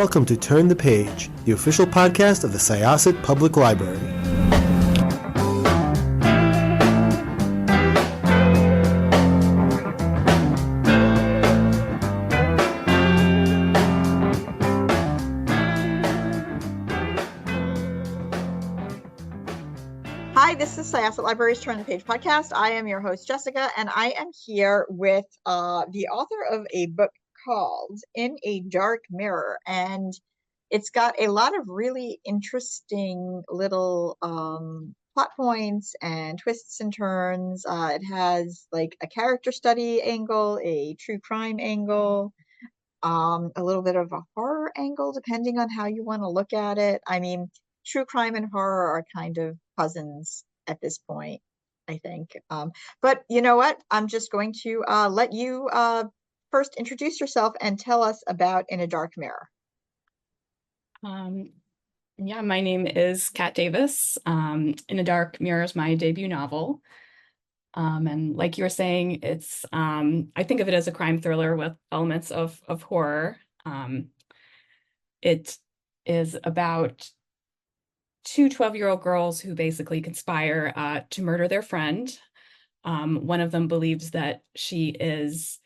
welcome to Turn the Page, the official podcast of the Syosset Public Library. Hi, this is Syosset Library's Turn the Page podcast. I am your host, Jessica, and I am here with the author of a book called In a Dark Mirror. And it's got a lot of really interesting little plot points and twists and turns. It has like a character study angle, a true crime angle, a little bit of a horror angle, depending on how you want to look at it. I mean, true crime and horror are kind of cousins at this point, I think. But you know what? I'm just going to let you first introduce yourself and tell us about In a Dark Mirror. Yeah, my name is Kat Davis. In a Dark Mirror is my debut novel. And like you were saying, it's I think of it as a crime thriller with elements of horror. It is about two 12-year-old girls who basically conspire to murder their friend. One of them believes that she is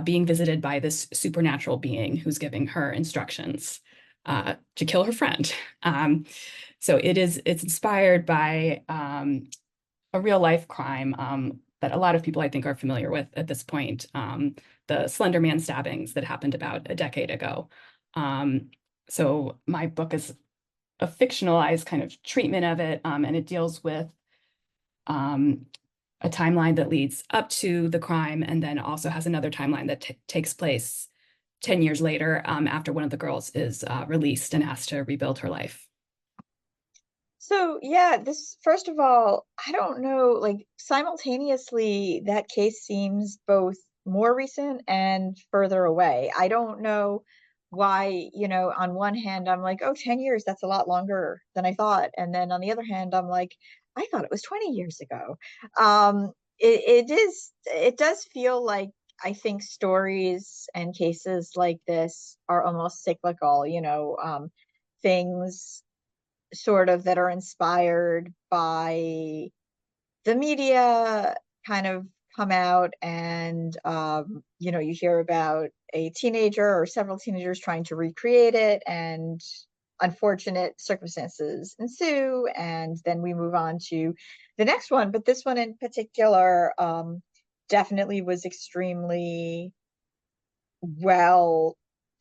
being visited by this supernatural being who's giving her instructions to kill her friend. So it's inspired by a real life crime that a lot of people I think are familiar with at this point, the Slender Man stabbings that happened about a decade ago. So my book is a fictionalized kind of treatment of it, and it deals with a timeline that leads up to the crime and then also has another timeline that takes place 10 years later after one of the girls is released and has to rebuild her life. So yeah, this, first of all, I don't know, like simultaneously that case seems both more recent and further away. I don't know why, on one hand I'm like, oh, 10 years, that's a lot longer than I thought. And then on the other hand, I'm like, I thought it was 20 years ago. It does feel like I think stories and cases like this are almost cyclical, things sort of that are inspired by the media kind of come out, and you hear about a teenager or several teenagers trying to recreate it, and unfortunate circumstances ensue, and then we move on to the next one. But this one in particular definitely was extremely well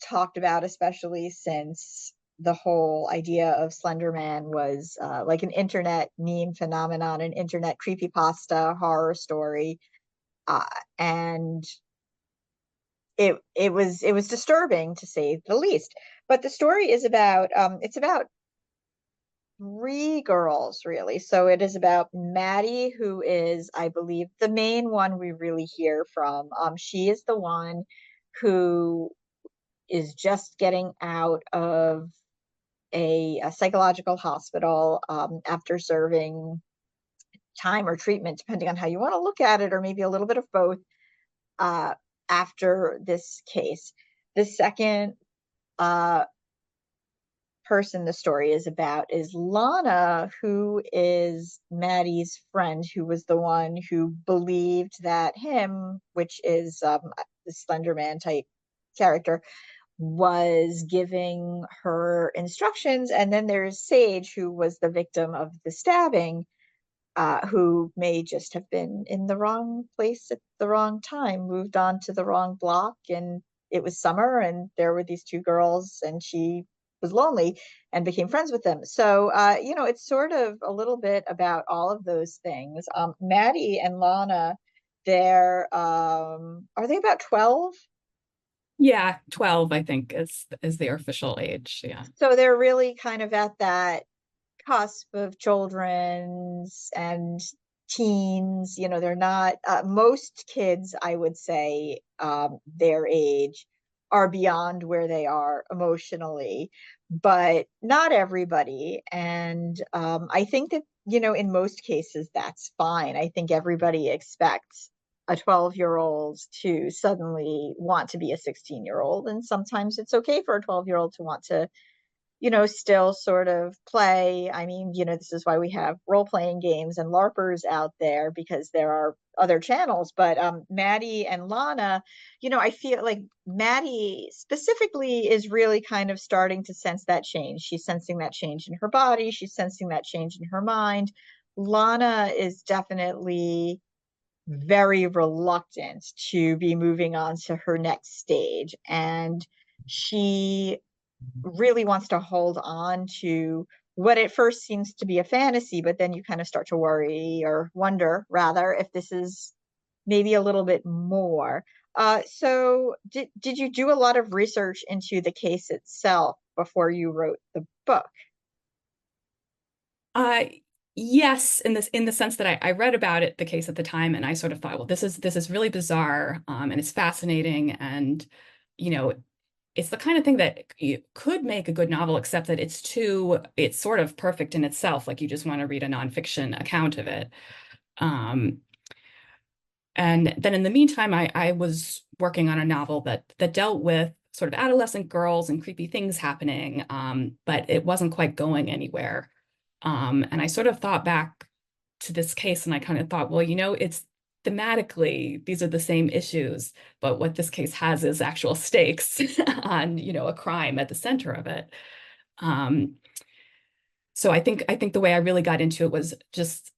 talked about, especially since the whole idea of Slender Man was like an internet meme phenomenon, an internet creepypasta horror story, and it was disturbing to say the least. But the story is about it's about three girls, really. So it is about Maddie, who is, I believe, the main one we really hear from. She is the one who is just getting out of a psychological hospital after serving time or treatment, depending on how you want to look at it, or maybe a little bit of both, after this case. The second person the story is about is Lana, who is Maddie's friend, who was the one who believed that him, which is the Slender Man type character, was giving her instructions. And then there's Sage, who was the victim of the stabbing, who may just have been in the wrong place at the wrong time, moved on to the wrong block, and it was summer and there were these two girls and she was lonely and became friends with them. So it's sort of a little bit about all of those things. Maddie and Lana, they're are they about 12? Yeah, 12, I think, is their official age. Yeah. So they're really kind of at that cusp of children's and teens. They're not most kids, I would say, their age are beyond where they are emotionally, but not everybody. And I think that in most cases that's fine. I think everybody expects a 12-year-old to suddenly want to be a 16-year-old. And sometimes it's okay for a 12-year-old to want to, still sort of play. I mean, this is why we have role-playing games and LARPers out there, because there are other channels. But Maddie and Lana, I feel like Maddie specifically is really kind of starting to sense that change. She's sensing that change in her body. She's sensing that change in her mind. Lana is definitely very reluctant to be moving on to her next stage. And she really wants to hold on to what at first seems to be a fantasy, but then you kind of start to worry, or wonder rather, if this is maybe a little bit more. So did you do a lot of research into the case itself before you wrote the book? Uh, yes, in the sense that I read about it, the case at the time, and I sort of thought, well, this is really bizarre, and it's fascinating, and you know, it's the kind of thing that you could make a good novel, except that it's sort of perfect in itself. Like you just want to read a nonfiction account of it. Um, and then in the meantime, I was working on a novel that dealt with sort of adolescent girls and creepy things happening, but it wasn't quite going anywhere. And I sort of thought back to this case, and I kind of thought, well, it's thematically, these are the same issues, but what this case has is actual stakes on, a crime at the center of it. Um, so I think the way I really got into it was just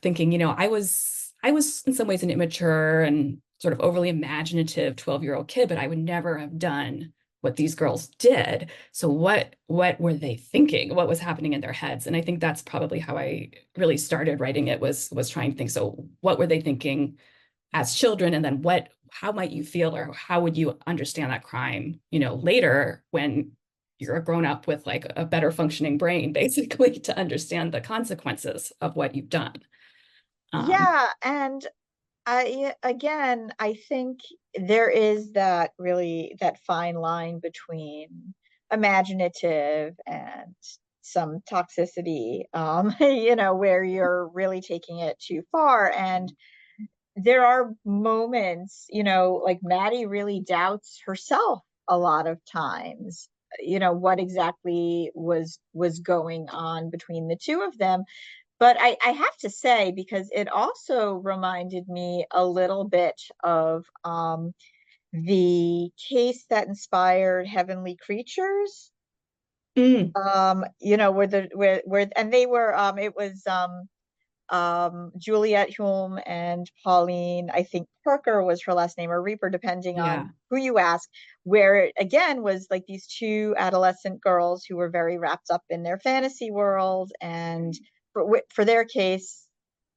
thinking, I was in some ways an immature and sort of overly imaginative 12-year-old kid, but I would never have done what these girls did. So what were they thinking? What was happening in their heads? And I think that's probably how I really started writing it, was trying to think, so what were they thinking as children? And then how might you feel, or how would you understand that crime, later when you're a grown up with like a better functioning brain, basically, to understand the consequences of what you've done. Yeah, and I think there is that fine line between imaginative and some toxicity, where you're really taking it too far. And there are moments, like Maddie really doubts herself a lot of times, what exactly was going on between the two of them. But I have to say, because it also reminded me a little bit of the case that inspired Heavenly Creatures. Mm, And they were it was Juliet Hume and Pauline, I think Parker was her last name, or Reaper, depending yeah. on who you ask, where it again was like these two adolescent girls who were very wrapped up in their fantasy world. And for their case,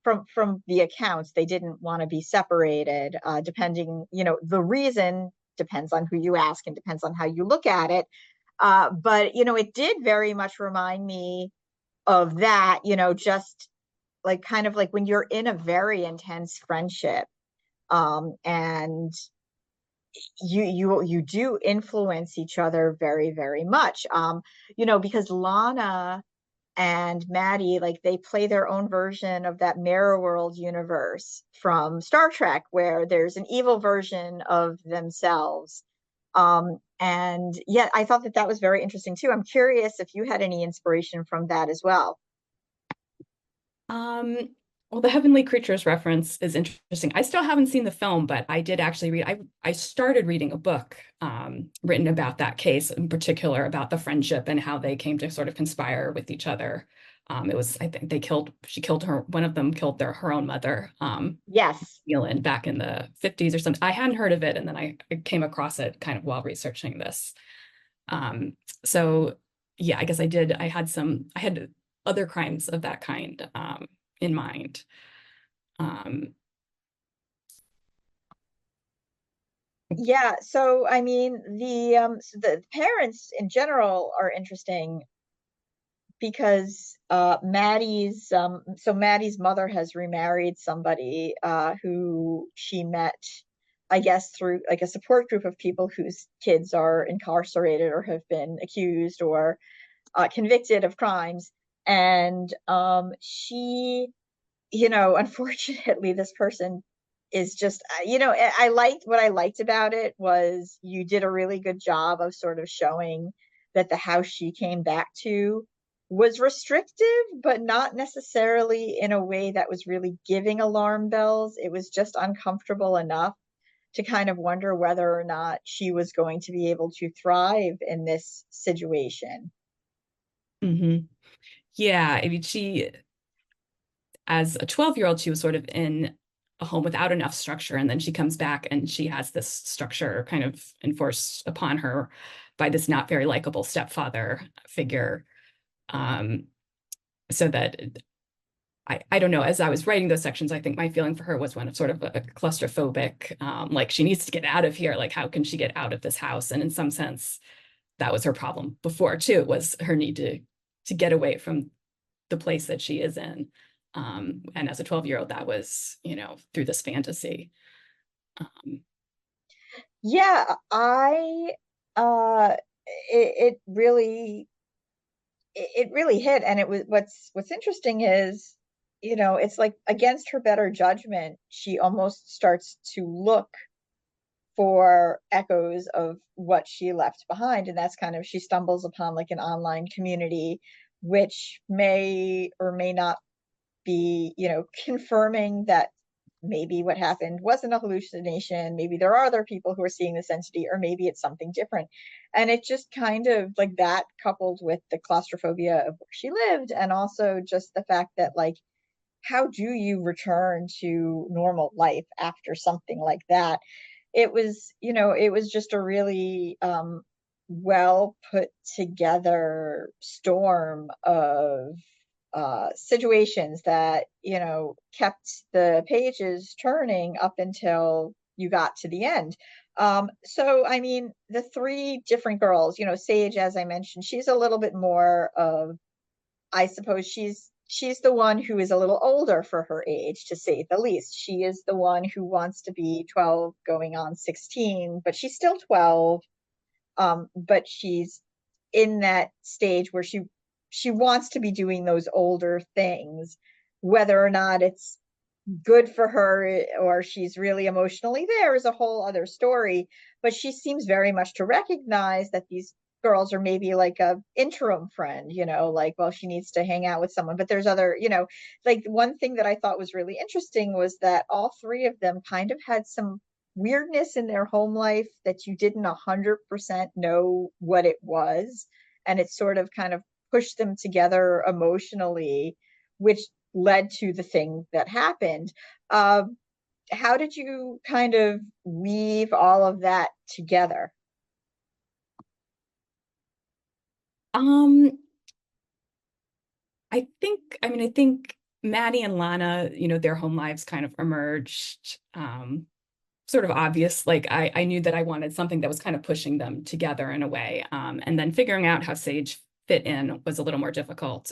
from the accounts, they didn't want to be separated. Depending, the reason depends on who you ask and depends on how you look at it. But it did very much remind me of that, just like kind of like when you're in a very intense friendship, and you do influence each other very, very much, because Lana and Maddie, like, they play their own version of that mirror world universe from Star Trek, where there's an evil version of themselves. And yeah, I thought that was very interesting too. I'm curious if you had any inspiration from that as well. Um, well, the Heavenly Creatures reference is interesting. I still haven't seen the film, but I did actually read. I started reading a book written about that case, in particular about the friendship and how they came to sort of conspire with each other. It was, I think she killed her. One of them killed her own mother, Yes. Zealand, back in the 50s or something. I hadn't heard of it, and then I came across it kind of while researching this. Um, so yeah, I guess I did. I had other crimes of that kind in mind. Um, Yeah, so I mean, the parents in general are interesting, because Maddie's mother has remarried somebody who she met, I guess, through like a support group of people whose kids are incarcerated or have been accused or convicted of crimes. And she, unfortunately, this person is just, I liked what I liked about it was you did a really good job of sort of showing that the house she came back to was restrictive, but not necessarily in a way that was really giving alarm bells. It was just uncomfortable enough to kind of wonder whether or not she was going to be able to thrive in this situation. Mm-hmm. Yeah, I mean, she, as a 12-year-old, she was sort of in a home without enough structure. And then she comes back and she has this structure kind of enforced upon her by this not very likable stepfather figure. Um, so that I don't know, as I was writing those sections, I think my feeling for her was one of sort of a claustrophobic, like she needs to get out of here. Like, how can she get out of this house? And in some sense, that was her problem before too, was her need to get away from the place that she is in. And as a 12-year-old, that was, through this fantasy. Yeah, I it really it really hit. And it was, what's interesting is, it's like against her better judgment, she almost starts to look for echoes of what she left behind. And that's kind of, she stumbles upon like an online community, which may or may not be, confirming that maybe what happened wasn't a hallucination. Maybe there are other people who are seeing this entity, or maybe it's something different. And it just kind of like that, coupled with the claustrophobia of where she lived, and also just the fact that, like, how do you return to normal life after something like that? It was just a really well put together storm of situations that, kept the pages turning up until you got to the end. So, I mean, the three different girls, Sage, as I mentioned, she's a little bit more of, I suppose she's the one who is a little older for her age, to say the least. She is the one who wants to be 12 going on 16, but she's still 12. But she's in that stage where she wants to be doing those older things, whether or not it's good for her or she's really emotionally there is a whole other story. But she seems very much to recognize that these girls are maybe like a interim friend, like, well, she needs to hang out with someone, but there's other, like, one thing that I thought was really interesting was that all three of them kind of had some weirdness in their home life that you didn't 100% know what it was, and it sort of kind of pushed them together emotionally, which led to the thing that happened. Uh, how did you kind of weave all of that together? Um, I think Maddie and Lana, their home lives kind of emerged, sort of obvious. Like I knew that I wanted something that was kind of pushing them together in a way. And then figuring out how Sage fit in was a little more difficult.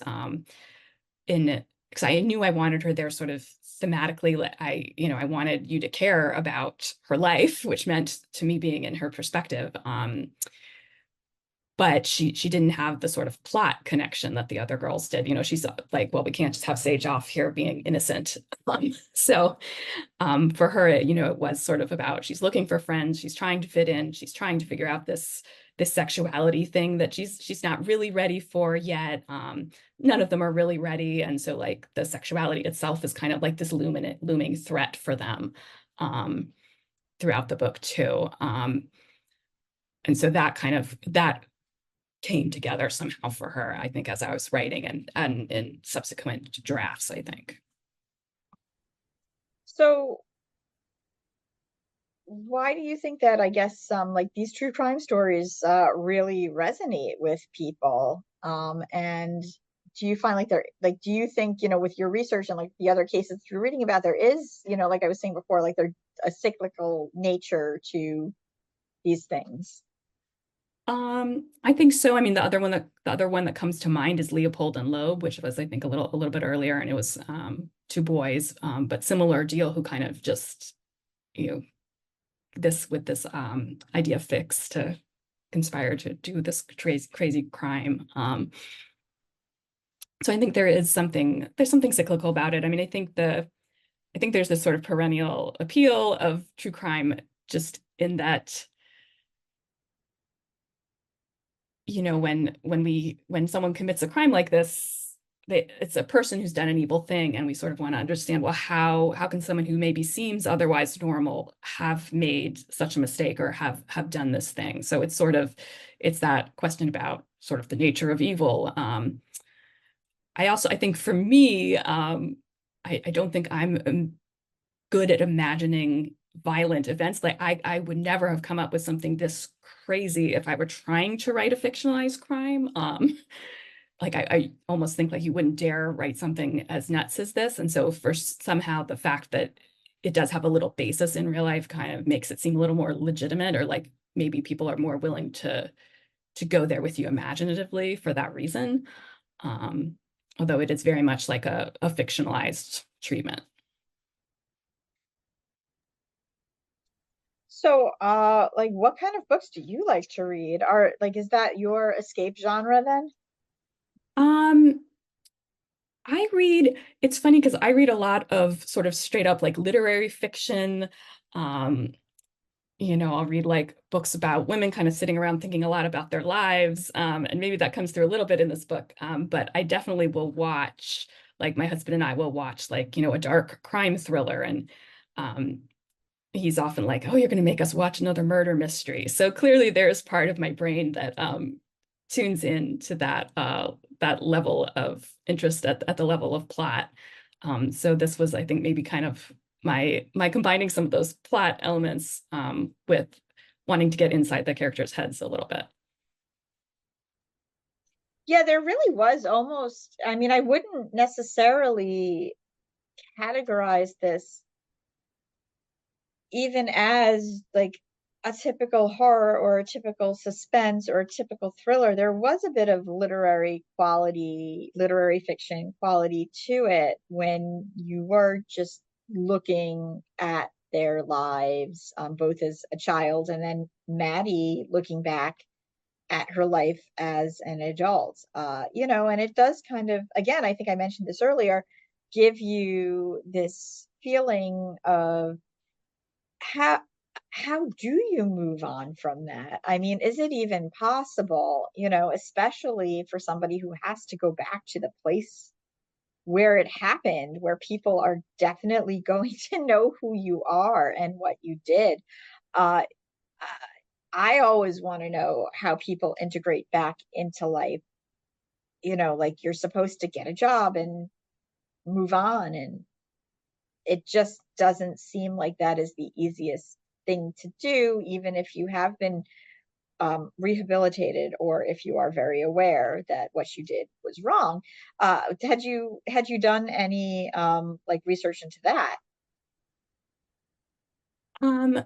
Because I knew I wanted her there sort of thematically. I wanted you to care about her life, which meant to me being in her perspective. But she didn't have the sort of plot connection that the other girls did. She's like, well, we can't just have Sage off here being innocent. So for her, it was sort of about, she's looking for friends, she's trying to fit in, she's trying to figure out this sexuality thing that she's not really ready for yet. None of them are really ready, and so like the sexuality itself is kind of like this looming threat for them throughout the book too. And so that came together somehow for her, I think, as I was writing and in subsequent drafts, I think. So why do you think that, I guess, like these true crime stories really resonate with people? And do you find like do you think, with your research and like the other cases you're reading about, there is, like I was saying before, like there's a cyclical nature to these things? I think so. I mean, the other one that comes to mind is Leopold and Loeb, which was, I think, a little bit earlier, and it was two boys, but similar deal, who kind of just, this idea fix to conspire to do this crazy crime. So I think there's something cyclical about it. I mean, I think I think there's this sort of perennial appeal of true crime, just in that, when someone commits a crime like this, it's a person who's done an evil thing, and we sort of want to understand, well, how can someone who maybe seems otherwise normal have made such a mistake or have done this thing? So it's that question about sort of the nature of evil. I think for me, I don't think I'm good at imagining violent events. Like I would never have come up with something this crazy if I were trying to write a fictionalized crime. Like I almost think like you wouldn't dare write something as nuts as this. And so for somehow the fact that it does have a little basis in real life kind of makes it seem a little more legitimate, or like maybe people are more willing to go there with you imaginatively for that reason. Although it is very much like a fictionalized treatment. So, like, what kind of books do you like to read? Is that your escape genre then? Um, it's funny because I read a lot of sort of straight up like literary fiction. Um, I'll read like books about women kind of sitting around thinking a lot about their lives. And maybe that comes through a little bit in this book. But I definitely will watch, like my husband and I will watch like, a dark crime thriller. And he's often like, oh, you're going to make us watch another murder mystery. So clearly there's part of my brain that tunes in to that level of interest at the level of plot. So this was, I think, maybe kind of my combining some of those plot elements with wanting to get inside the characters' heads a little bit. Yeah, there really was almost, I mean, I wouldn't necessarily categorize this even as like a typical horror or a typical suspense or a typical thriller. There was a bit of literary fiction quality to it when you were just looking at their lives, both as a child and then Maddie looking back at her life as an adult. And it does kind of, again, I think I mentioned this earlier, give you this feeling of how how do you move on from that? I mean, is it even possible, especially for somebody who has to go back to the place where it happened, where people are definitely going to know who you are and what you did. Uh, I always want to know how people integrate back into life. Like you're supposed to get a job and move on, and it just doesn't seem like that is the easiest thing to do, even if you have been rehabilitated or if you are very aware that what you did was wrong. Had you done any like research into that? Um,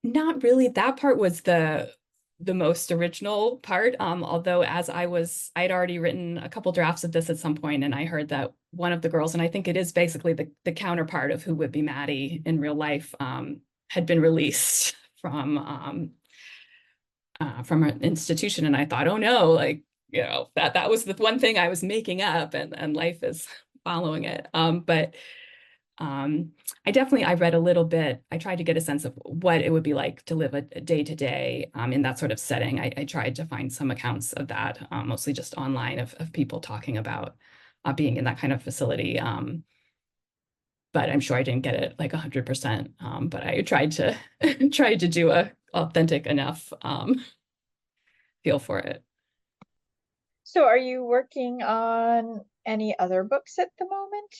Not really. That part was the most original part. Although I'd already written a couple drafts of this at some point, and I heard that one of the girls, and I think it is basically the counterpart of who would be Maddie in real life, had been released from an institution. And I thought, oh no, like, that was the one thing I was making up, and life is following it. But I read a little bit. I tried to get a sense of what it would be like to live a day to day in that sort of setting. I tried to find some accounts of that, mostly just online, of people talking about being in that kind of facility. But I'm sure I didn't get it like 100%. But I tried to tried to do a authentic enough feel for it. So are you working on any other books at the moment?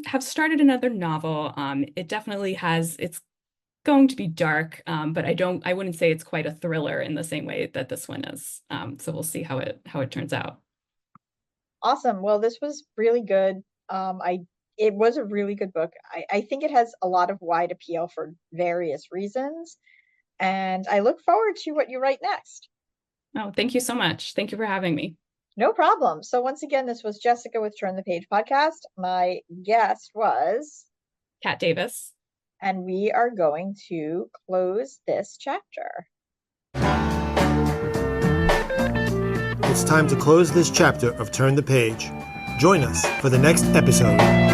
Have started another novel. It definitely it's going to be dark, but I wouldn't say it's quite a thriller in the same way that this one is. So we'll see how it turns out. Awesome. Well, this was really good. It was a really good book. I think it has a lot of wide appeal for various reasons, and I look forward to what you write next. Oh, thank you so much. Thank you for having me. No problem. So once again, this was Jessica with Turn the Page podcast. My guest was Kat Davis. And we are going to close this chapter. It's time to close this chapter of Turn the Page. Join us for the next episode.